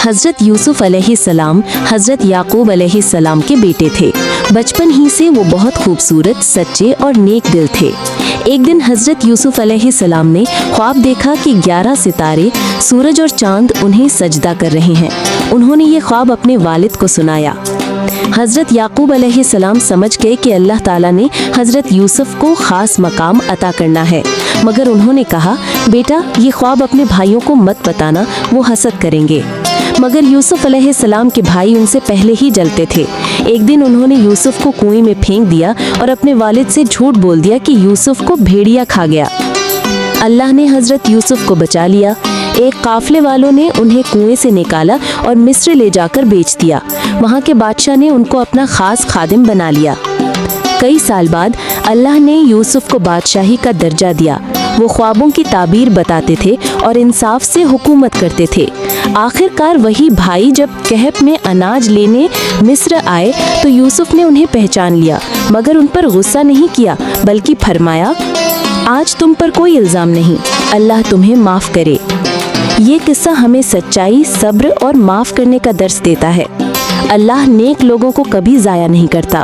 حضرت یوسف علیہ السلام حضرت یعقوب علیہ السلام کے بیٹے تھے۔ بچپن ہی سے وہ بہت خوبصورت، سچے اور نیک دل تھے۔ ایک دن حضرت یوسف علیہ السلام نے خواب دیکھا کہ 11 ستارے، سورج اور چاند انہیں سجدہ کر رہے ہیں۔ انہوں نے یہ خواب اپنے والد کو سنایا۔ حضرت یعقوب علیہ السلام سمجھ گئے کہ اللہ تعالیٰ نے حضرت یوسف کو خاص مقام عطا کرنا ہے، مگر انہوں نے کہا، بیٹا یہ خواب اپنے بھائیوں کو مت بتانا، وہ حسد کریں گے۔ مگر یوسف علیہ السلام کے بھائی ان سے پہلے ہی جلتے تھے۔ ایک دن انہوں نے یوسف کو کنویں میں پھینک دیا اور اپنے والد سے جھوٹ بول دیا کہ یوسف کو بھیڑیا کھا گیا۔ اللہ نے حضرت یوسف کو بچا لیا۔ ایک قافلے والوں نے انہیں کنویں سے نکالا اور مصر لے جا کر بیچ دیا۔ وہاں کے بادشاہ نے ان کو اپنا خاص خادم بنا لیا۔ کئی سال بعد اللہ نے یوسف کو بادشاہی کا درجہ دیا۔ وہ خوابوں کی تعبیر بتاتے تھے اور انصاف سے حکومت کرتے تھے۔ آخر کار وہی بھائی جب کہف میں اناج لینے مصر آئے تو یوسف نے انہیں پہچان لیا، مگر ان پر غصہ نہیں کیا، بلکہ فرمایا، آج تم پر کوئی الزام نہیں، اللہ تمہیں معاف کرے۔ یہ قصہ ہمیں سچائی، صبر اور معاف کرنے کا درس دیتا ہے۔ اللہ نیک لوگوں کو کبھی ضائع نہیں کرتا۔